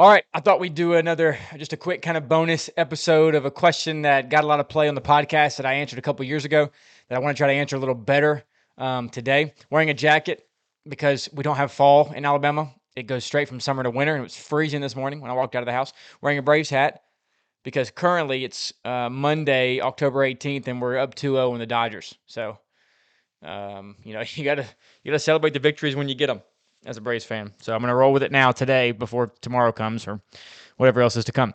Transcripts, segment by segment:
All right, I thought we'd do just a quick kind of bonus episode of a question that got a lot of play on the podcast that I answered a couple years ago that I want to try to answer a little better today. Wearing a jacket because we don't have fall in Alabama. It goes straight from summer to winter, and it was freezing this morning when I walked out of the house. Wearing a Braves hat because currently it's Monday, October 18th, and we're up 2-0 in the Dodgers. So, you gotta celebrate the victories when you get them as a Braves fan. So I'm going to roll with it now today before tomorrow comes or whatever else is to come.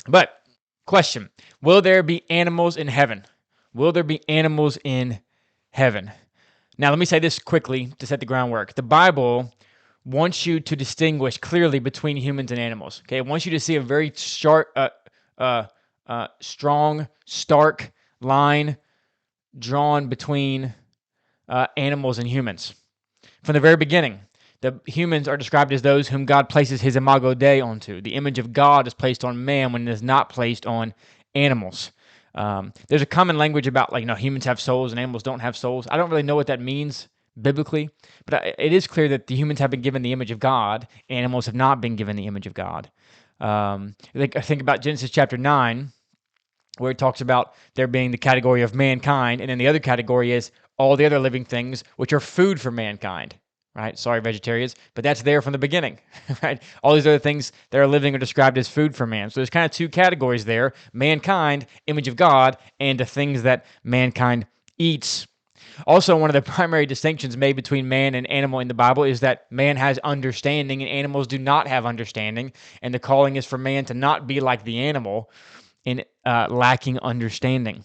But question, will there be animals in heaven? Will there be animals in heaven? Now, let me say this quickly to set the groundwork. The Bible wants you to distinguish clearly between humans and animals. Okay, it wants you to see a very strong, stark line drawn between animals and humans. From the very beginning, the humans are described as those whom God places his imago Dei onto. The image of God is placed on man when it is not placed on animals. There's a common language about humans have souls and animals don't have souls. I don't really know what that means biblically, but it is clear that the humans have been given the image of God. Animals have not been given the image of God. Think about Genesis chapter 9, where it talks about there being the category of mankind, and then the other category is all the other living things which are food for mankind. Right? Sorry, vegetarians, but that's there from the beginning, right? All these other things that are living are described as food for man. So there's kind of two categories there: mankind, image of God, and the things that mankind eats. Also, one of the primary distinctions made between man and animal in the Bible is that man has understanding and animals do not have understanding, and the calling is for man to not be like the animal in lacking understanding.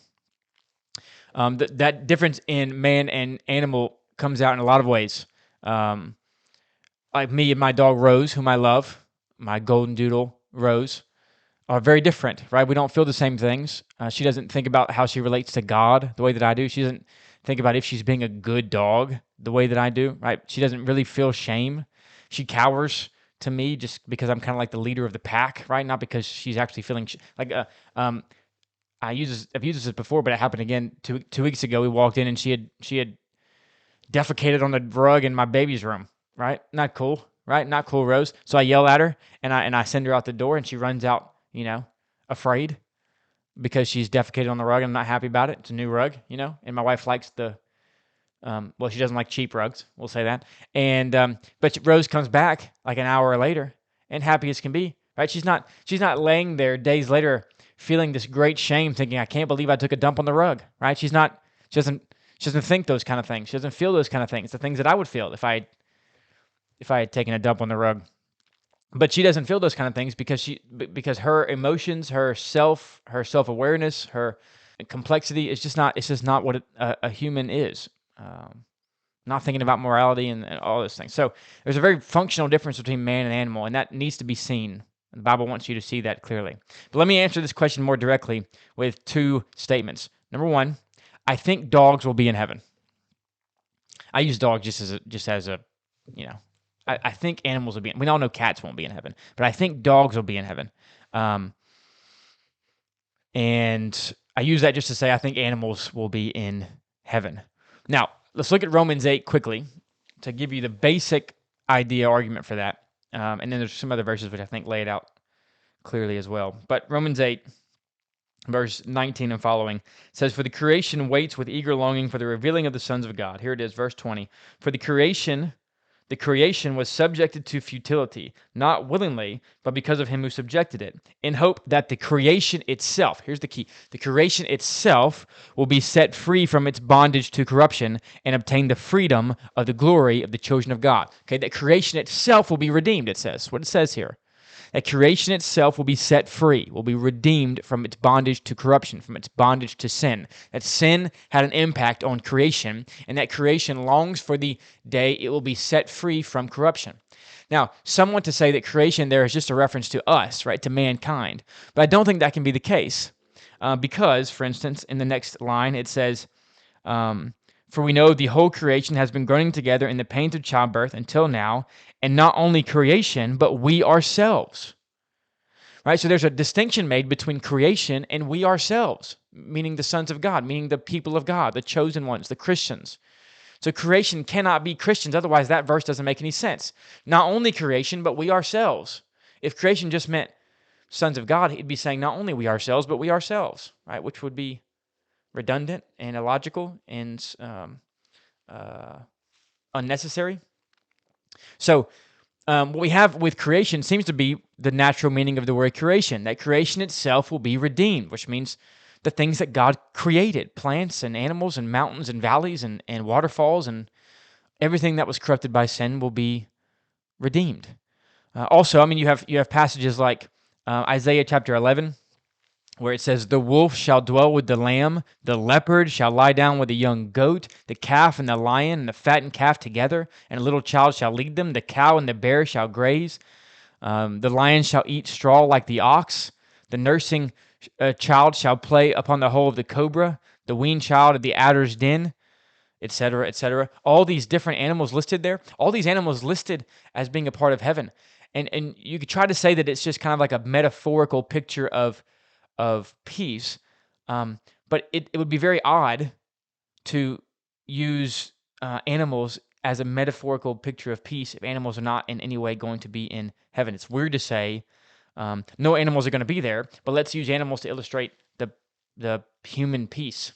That difference in man and animal comes out in a lot of ways. Like me and my dog Rose, whom I love, my golden doodle Rose, are very different, right? We don't feel the same things. She doesn't think about how she relates to God the way that I do. She doesn't think about if she's being a good dog the way that I do, right? She doesn't really feel shame. She cowers to me just because I'm kind of like the leader of the pack, right? Not because she's actually feeling I've used this before, but it happened again 2 weeks ago. We walked in and she had defecated on the rug in my baby's room, right? Not cool, right? Not cool, Rose. So I yell at her and I send her out the door, and she runs out, afraid because she's defecated on the rug. I'm not happy about it. It's a new rug, and my wife likes she doesn't like cheap rugs. We'll say that. And but Rose comes back like an hour later and happy as can be, right? She's not laying there days later feeling this great shame, thinking, I can't believe I took a dump on the rug, right? She doesn't think those kind of things. She doesn't feel those kind of things. The things that I would feel if I had taken a dump on the rug. But she doesn't feel those kind of things because her emotions, her self-awareness, her complexity is just not. It's just not what a human is. Not thinking about morality and all those things. So there's a very functional difference between man and animal, and that needs to be seen. The Bible wants you to see that clearly. But let me answer this question more directly with two statements. Number one, I think dogs will be in heaven. I use dog just as a I think animals will be. We all know cats won't be in heaven, but I think dogs will be in heaven. And I use that just to say I think animals will be in heaven. Now, let's look at Romans 8 quickly to give you the basic argument for that. And then there's some other verses which I think lay it out clearly as well. But Romans 8, verse 19 and following says, For the creation waits with eager longing for the revealing of the sons of God. Here it is, verse 20. For the creation was subjected to futility, not willingly, but because of him who subjected it, in hope that the creation itself, here's the key, the creation itself will be set free from its bondage to corruption and obtain the freedom of the glory of the children of God. Okay, that creation itself will be redeemed, it says. What it says here. That creation itself will be set free, will be redeemed from its bondage to corruption, from its bondage to sin. That sin had an impact on creation, and that creation longs for the day it will be set free from corruption. Now, some want to say that creation there is just a reference to us, right, to mankind. But I don't think that can be the case because, for instance, in the next line it says, For we know the whole creation has been groaning together in the pains of childbirth until now, and not only creation, but we ourselves. Right? So there's a distinction made between creation and we ourselves, meaning the sons of God, meaning the people of God, the chosen ones, the Christians. So creation cannot be Christians, otherwise that verse doesn't make any sense. Not only creation, but we ourselves. If creation just meant sons of God, he'd be saying not only we ourselves, but we ourselves, right? Which would be redundant and illogical and unnecessary. So what we have with creation seems to be the natural meaning of the word creation, that creation itself will be redeemed, which means the things that God created, plants and animals and mountains and valleys and waterfalls and everything that was corrupted by sin will be redeemed. Also, I mean, you have passages like Isaiah chapter 11, where it says, "The wolf shall dwell with the lamb, the leopard shall lie down with the young goat, the calf and the lion and the fattened calf together, and a little child shall lead them. The cow and the bear shall graze. The lion shall eat straw like the ox. The nursing child shall play upon the hole of the cobra, the weaned child of the adder's den," etc., etc. All these different animals listed there, all these animals listed as being a part of heaven. And you could try to say that it's just kind of like a metaphorical picture of peace, but it would be very odd to use animals as a metaphorical picture of peace if animals are not in any way going to be in heaven. It's weird to say no animals are going to be there, but let's use animals to illustrate the human peace.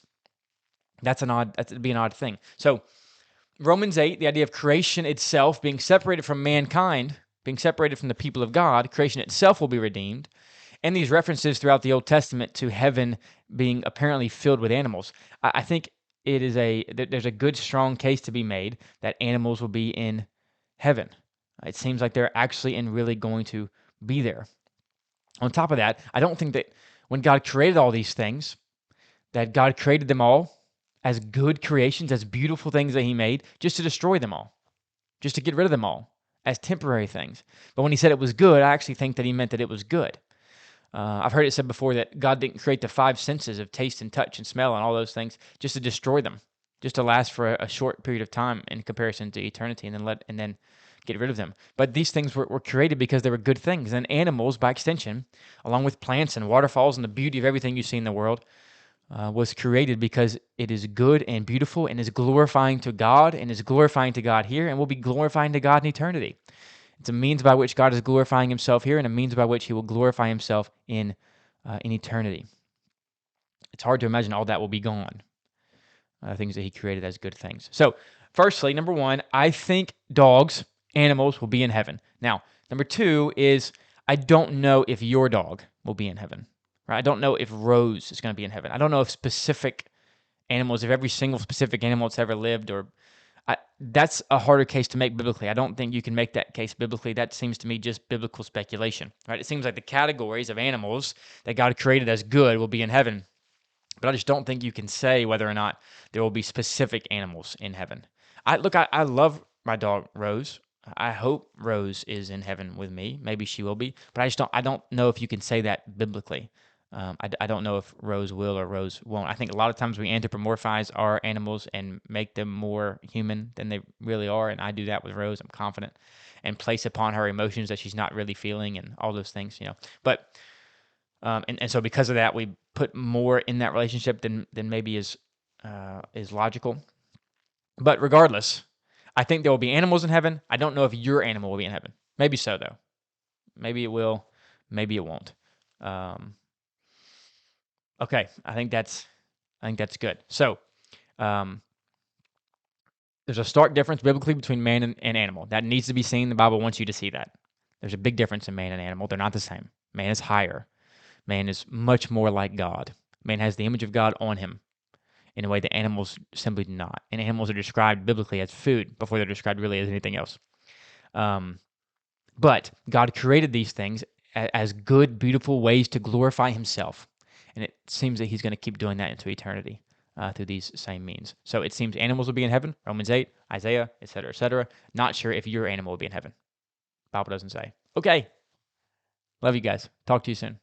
That'd be an odd thing. So Romans 8, the idea of creation itself being separated from mankind, being separated from the people of God, creation itself will be redeemed. And these references throughout the Old Testament to heaven being apparently filled with animals. I think there's a good, strong case to be made that animals will be in heaven. It seems like they're actually and really going to be there. On top of that, I don't think that when God created all these things, that God created them all as good creations, as beautiful things that he made, just to destroy them all, just to get rid of them all as temporary things. But when he said it was good, I actually think that he meant that it was good. I've heard it said before that God didn't create the five senses of taste and touch and smell and all those things just to destroy them, just to last for a short period of time in comparison to eternity, and then get rid of them. But these things were created because they were good things. And animals, by extension, along with plants and waterfalls and the beauty of everything you see in the world, was created because it is good and beautiful and is glorifying to God and is glorifying to God here and will be glorifying to God in eternity. It's a means by which God is glorifying himself here and a means by which he will glorify himself in eternity. It's hard to imagine all that will be gone, things that he created as good things. So, firstly, number one, I think dogs, animals, will be in heaven. Now, number two is I don't know if your dog will be in heaven. Right? I don't know if Rose is going to be in heaven. I don't know if specific animals, if every single specific animal that's ever lived, or that's a harder case to make biblically. I don't think you can make that case biblically. That seems to me just biblical speculation, right? It seems like the categories of animals that God created as good will be in heaven, but I just don't think you can say whether or not there will be specific animals in heaven. I love my dog Rose. I hope Rose is in heaven with me. Maybe she will be, but I don't know if you can say that biblically. I don't know if Rose will or Rose won't. I think a lot of times we anthropomorphize our animals and make them more human than they really are, and I do that with Rose, I'm confident, and place upon her emotions that she's not really feeling and all those things, But and so because of that, we put more in that relationship than maybe is logical. But regardless, I think there will be animals in heaven. I don't know if your animal will be in heaven. Maybe so, though. Maybe it will. Maybe it won't. Okay, I think that's good. So, there's a stark difference biblically between man and animal. That needs to be seen. The Bible wants you to see that. There's a big difference in man and animal. They're not the same. Man is higher. Man is much more like God. Man has the image of God on him in a way that animals simply do not. And animals are described biblically as food before they're described really as anything else. But God created these things as good, beautiful ways to glorify himself. And it seems that he's going to keep doing that into eternity through these same means. So it seems animals will be in heaven, Romans 8, Isaiah, etc., etc. Not sure if your animal will be in heaven. Bible doesn't say. Okay. Love you guys. Talk to you soon.